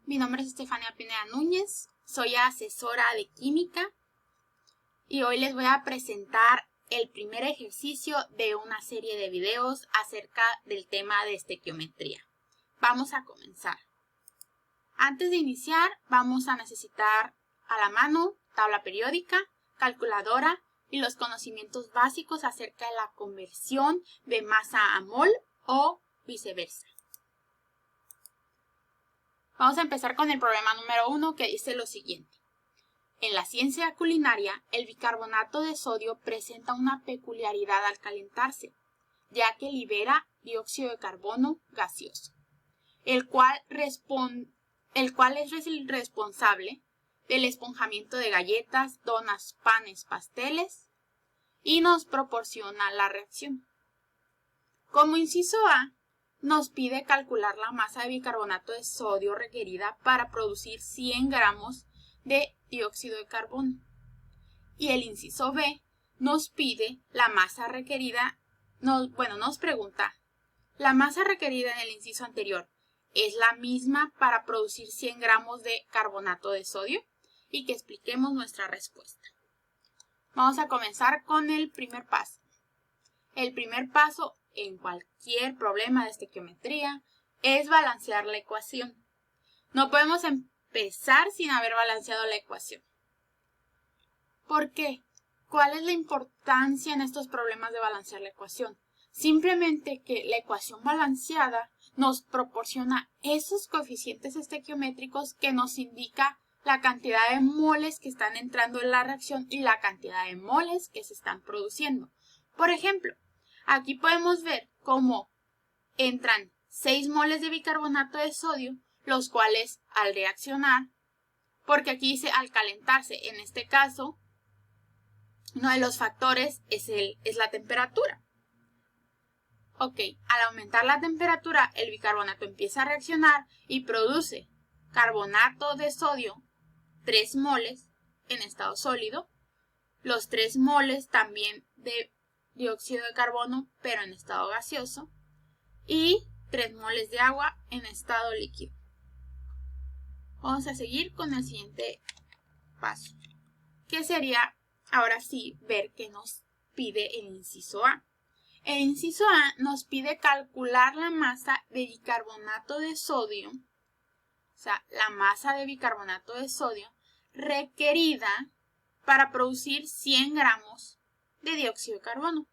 Mi nombre es Estefania Pineda Núñez, soy asesora de química y hoy les voy a presentar el primer ejercicio de una serie de videos acerca del tema de estequiometría. Vamos a comenzar. Antes de iniciar, vamos a necesitar a la mano tabla periódica, calculadora y los conocimientos básicos acerca de la conversión de masa a mol o viceversa. Vamos a empezar con el problema número 1 que dice lo siguiente. En la ciencia culinaria, el bicarbonato de sodio presenta una peculiaridad al calentarse, ya que libera dióxido de carbono gaseoso, el cual es el responsable del esponjamiento de galletas, donas, panes, pasteles y nos proporciona la reacción. Como inciso A, nos pide calcular la masa de bicarbonato de sodio requerida para producir 100 gramos de dióxido de carbono. Y el inciso B nos pide la masa requerida, nos pregunta, ¿la masa requerida en el inciso anterior es la misma para producir 100 gramos de carbonato de sodio? Y que expliquemos nuestra respuesta. Vamos a comenzar con el primer paso. El primer paso en cualquier problema de estequiometría es balancear la ecuación. No podemos empezar sin haber balanceado la ecuación. ¿Por qué? ¿Cuál es la importancia en estos problemas de balancear la ecuación? Simplemente que la ecuación balanceada nos proporciona esos coeficientes estequiométricos que nos indica la cantidad de moles que están entrando en la reacción y la cantidad de moles que se están produciendo. Por ejemplo, aquí podemos ver cómo entran 6 moles de bicarbonato de sodio, los cuales al reaccionar, porque aquí dice al calentarse, en este caso, uno de los factores es la temperatura. Ok, al aumentar la temperatura, el bicarbonato empieza a reaccionar y produce carbonato de sodio, 3 moles en estado sólido, los 3 moles también de dióxido de carbono, pero en estado gaseoso, y 3 moles de agua en estado líquido. Vamos a seguir con el siguiente paso, que sería, ahora sí, ver qué nos pide el inciso A. El inciso A nos pide calcular la masa de bicarbonato de sodio, o sea, la masa de bicarbonato de sodio requerida para producir 100 gramos de dióxido de carbono.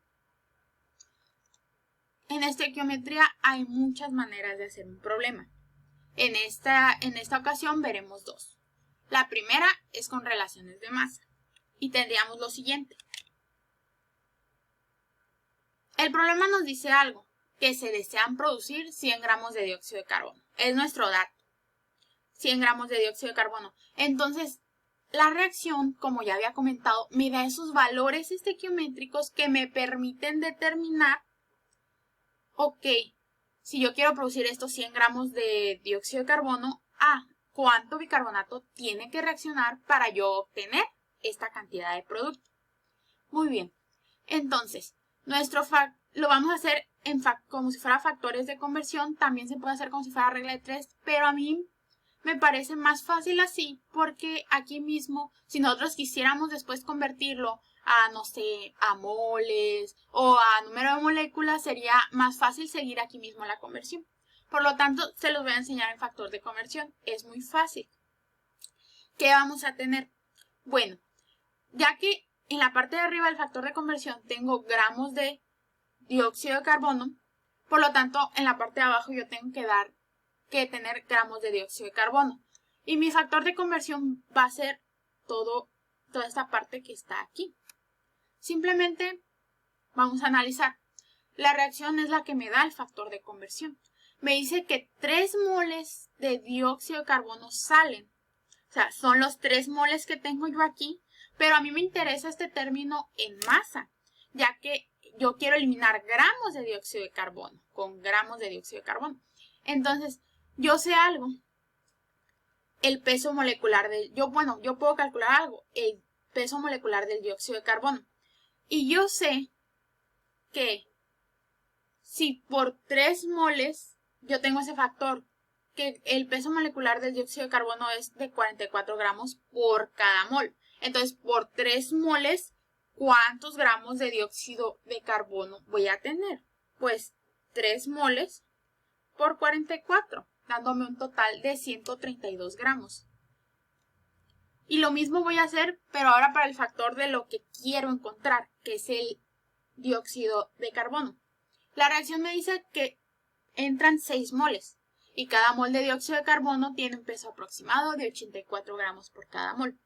En estequiometría hay muchas maneras de hacer un problema. En esta ocasión veremos dos. La primera es con relaciones de masa y tendríamos lo siguiente. El problema nos dice algo, que se desean producir 100 gramos de dióxido de carbono. Es nuestro dato. 100 gramos de dióxido de carbono. Entonces, la reacción, como ya había comentado, me da esos valores estequiométricos que me permiten determinar, ok, si yo quiero producir estos 100 gramos de dióxido de carbono, ¿cuánto bicarbonato tiene que reaccionar para yo obtener esta cantidad de producto? Muy bien. Entonces, lo vamos a hacer como si fuera factores de conversión. También se puede hacer como si fuera regla de 3, pero a mí me parece más fácil así porque aquí mismo, si nosotros quisiéramos después convertirlo a, no sé, a moles o a número de moléculas, sería más fácil seguir aquí mismo la conversión. Por lo tanto, se los voy a enseñar en factor de conversión. Es muy fácil. ¿Qué vamos a tener? Bueno, ya que en la parte de arriba del factor de conversión tengo gramos de dióxido de carbono, por lo tanto, en la parte de abajo yo tengo que tener gramos de dióxido de carbono. Y mi factor de conversión va a ser toda esta parte que está aquí. Simplemente vamos a analizar. La reacción es la que me da el factor de conversión. Me dice que 3 moles de dióxido de carbono salen. O sea, son los 3 moles que tengo yo aquí, pero a mí me interesa este término en masa, ya que yo quiero eliminar gramos de dióxido de carbono con gramos de dióxido de carbono. Entonces, yo sé algo. El peso molecular yo puedo calcular algo, el peso molecular del dióxido de carbono. Y yo sé que si por 3 moles yo tengo ese factor que el peso molecular del dióxido de carbono es de 44 gramos por cada mol. Entonces, por 3 moles, ¿cuántos gramos de dióxido de carbono voy a tener? Pues 3 moles por 44, dándome un total de 132 gramos. Y lo mismo voy a hacer, pero ahora para el factor de lo que quiero encontrar, que es el dióxido de carbono. La reacción me dice que entran 6 moles y cada mol de dióxido de carbono tiene un peso aproximado de 84 gramos por cada mol.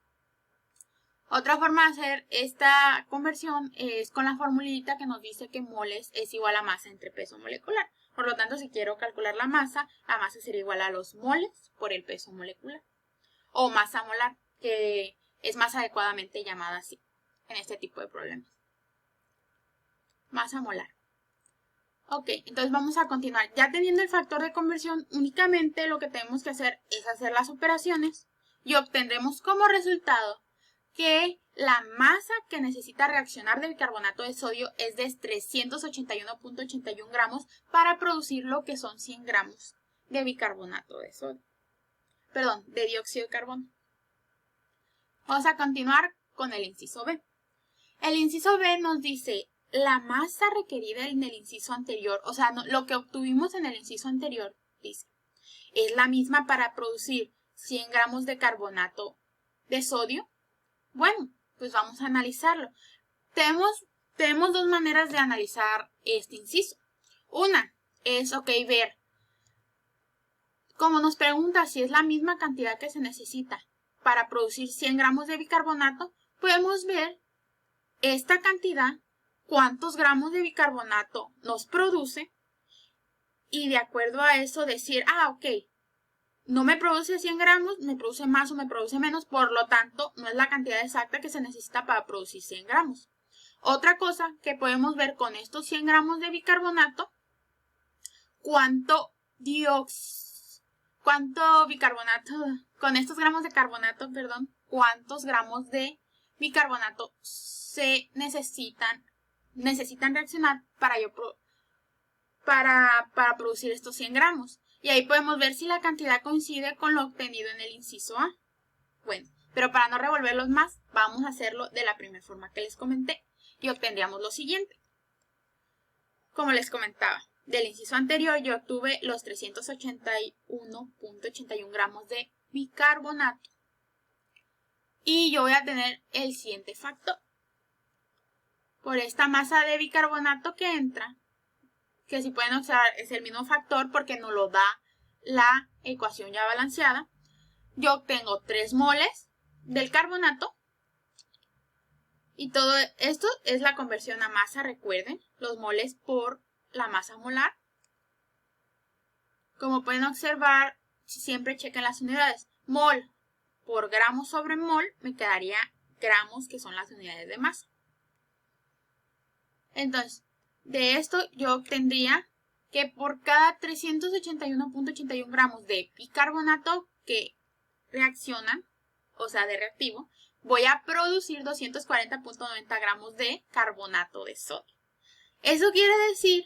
Otra forma de hacer esta conversión es con la formulita que nos dice que moles es igual a masa entre peso molecular. Por lo tanto, si quiero calcular la masa sería igual a los moles por el peso molecular. O masa molar, que es más adecuadamente llamada así en este tipo de problemas. Masa molar. Ok, entonces vamos a continuar. Ya teniendo el factor de conversión, únicamente lo que tenemos que hacer es hacer las operaciones y obtendremos como resultado que la masa que necesita reaccionar del bicarbonato de sodio es de 381.81 gramos para producir lo que son 100 gramos de bicarbonato de sodio. Perdón, de dióxido de carbono. Vamos a continuar con el inciso B. El inciso B nos dice la masa requerida en el inciso anterior, o sea, lo que obtuvimos en el inciso anterior, dice, es la misma para producir 100 gramos de carbonato de sodio. Bueno, pues vamos a analizarlo. Tenemos dos maneras de analizar este inciso. Una es, ver, como nos pregunta si es la misma cantidad que se necesita para producir 100 gramos de bicarbonato, podemos ver esta cantidad, cuántos gramos de bicarbonato nos produce y de acuerdo a eso decir, no me produce 100 gramos, me produce más o me produce menos, por lo tanto, no es la cantidad exacta que se necesita para producir 100 gramos. Otra cosa que podemos ver con estos 100 gramos de bicarbonato, con estos gramos de carbonato, cuántos gramos de bicarbonato se necesitan reaccionar para producir estos 100 gramos. Y ahí podemos ver si la cantidad coincide con lo obtenido en el inciso A. Bueno, pero para no revolverlos más, vamos a hacerlo de la primera forma que les comenté y obtendríamos lo siguiente. Como les comentaba, del inciso anterior yo obtuve los 381.81 gramos de bicarbonato. Y yo voy a tener el siguiente factor. Por esta masa de bicarbonato que entra, que si pueden observar es el mismo factor porque nos lo da la ecuación ya balanceada, yo obtengo 3 moles del carbonato y todo esto es la conversión a masa, recuerden, los moles por la masa molar. Como pueden observar, siempre chequen las unidades. Mol por gramo sobre mol me quedaría gramos, que son las unidades de masa. Entonces, de esto yo obtendría que por cada 381.81 gramos de bicarbonato que reaccionan, o sea, de reactivo, voy a producir 240.90 gramos de carbonato de sodio. Eso quiere decir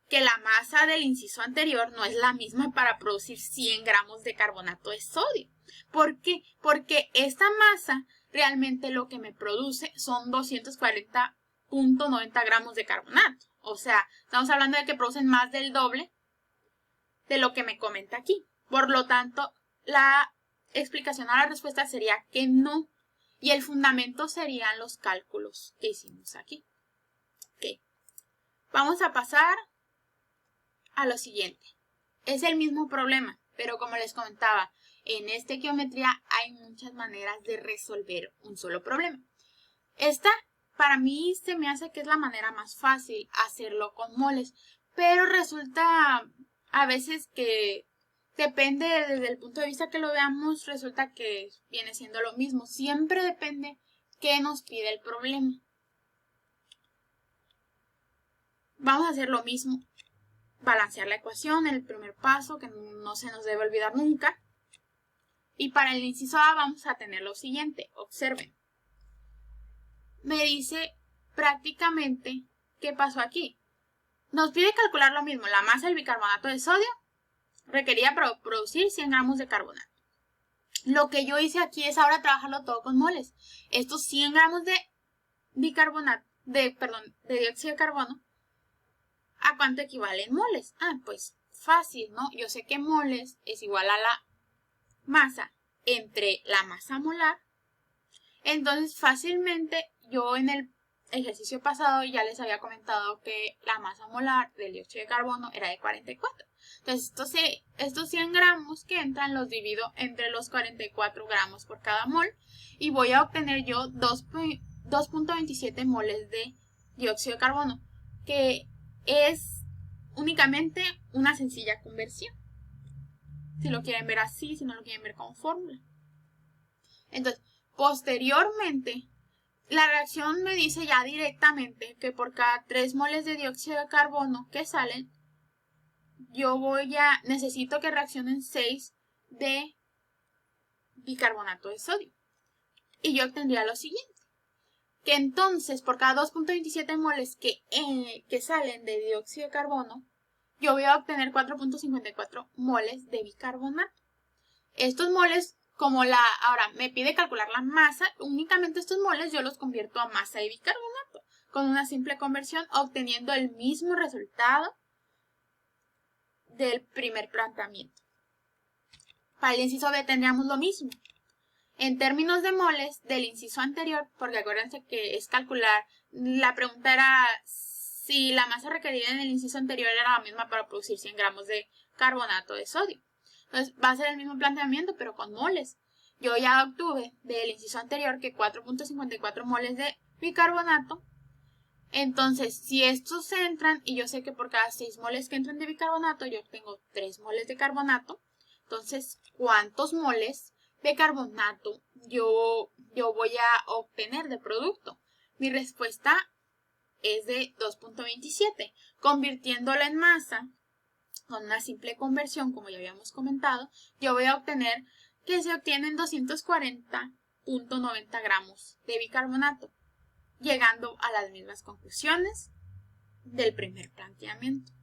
que la masa del inciso anterior no es la misma para producir 100 gramos de carbonato de sodio. ¿Por qué? Porque esta masa realmente lo que me produce son 240.90 gramos de carbonato. O sea, estamos hablando de que producen más del doble de lo que me comenta aquí. Por lo tanto, la explicación a la respuesta sería que no. Y el fundamento serían los cálculos que hicimos aquí. Ok. Vamos a pasar a lo siguiente. Es el mismo problema, pero como les comentaba, en esta geometría hay muchas maneras de resolver un solo problema. Esta, para mí, se me hace que es la manera más fácil hacerlo con moles, pero resulta a veces que depende desde el punto de vista que lo veamos, resulta que viene siendo lo mismo. Siempre depende qué nos pide el problema. Vamos a hacer lo mismo. Balancear la ecuación, el primer paso que no se nos debe olvidar nunca. Y para el inciso A vamos a tener lo siguiente. Observen. Me dice ¿qué pasó aquí? Nos pide calcular lo mismo, la masa del bicarbonato de sodio requería producir 100 gramos de carbonato. Lo que yo hice aquí es ahora trabajarlo todo con moles. Estos 100 gramos de bicarbonato, de dióxido de carbono, ¿a cuánto equivalen moles? Pues fácil, ¿no? Yo sé que moles es igual a la masa entre la masa molar. Entonces fácilmente yo en el ejercicio pasado ya les había comentado que la masa molar del dióxido de carbono era de 44. Entonces estos 100 gramos que entran los divido entre los 44 gramos por cada mol y voy a obtener yo 2.27 moles de dióxido de carbono, que es únicamente una sencilla conversión. Si lo quieren ver así, si no lo quieren ver con fórmula. Entonces, posteriormente, la reacción me dice ya directamente que por cada 3 moles de dióxido de carbono que salen, yo necesito que reaccionen 6 de bicarbonato de sodio. Y yo obtendría lo siguiente, que entonces por cada 2.27 moles que salen de dióxido de carbono, yo voy a obtener 4.54 moles de bicarbonato. Estos moles, ahora me pide calcular la masa, únicamente estos moles yo los convierto a masa de bicarbonato con una simple conversión, obteniendo el mismo resultado del primer planteamiento. Para el inciso B tendríamos lo mismo. En términos de moles del inciso anterior, porque acuérdense que es calcular, la pregunta era si la masa requerida en el inciso anterior era la misma para producir 100 gramos de carbonato de sodio. Entonces va a ser el mismo planteamiento, pero con moles. Yo ya obtuve del inciso anterior que 4.54 moles de bicarbonato. Entonces, si estos entran, y yo sé que por cada 6 moles que entran de bicarbonato, yo obtengo 3 moles de carbonato. Entonces, ¿cuántos moles de carbonato yo voy a obtener de producto? Mi respuesta es de 2.27. Convirtiéndolo en masa, con una simple conversión, como ya habíamos comentado, yo voy a obtener que se obtienen 240.90 gramos de bicarbonato, llegando a las mismas conclusiones del primer planteamiento.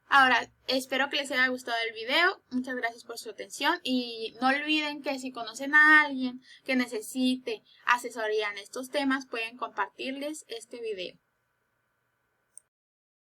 Ahora, espero que les haya gustado el video. Muchas gracias por su atención y no olviden que si conocen a alguien que necesite asesoría en estos temas, pueden compartirles este video.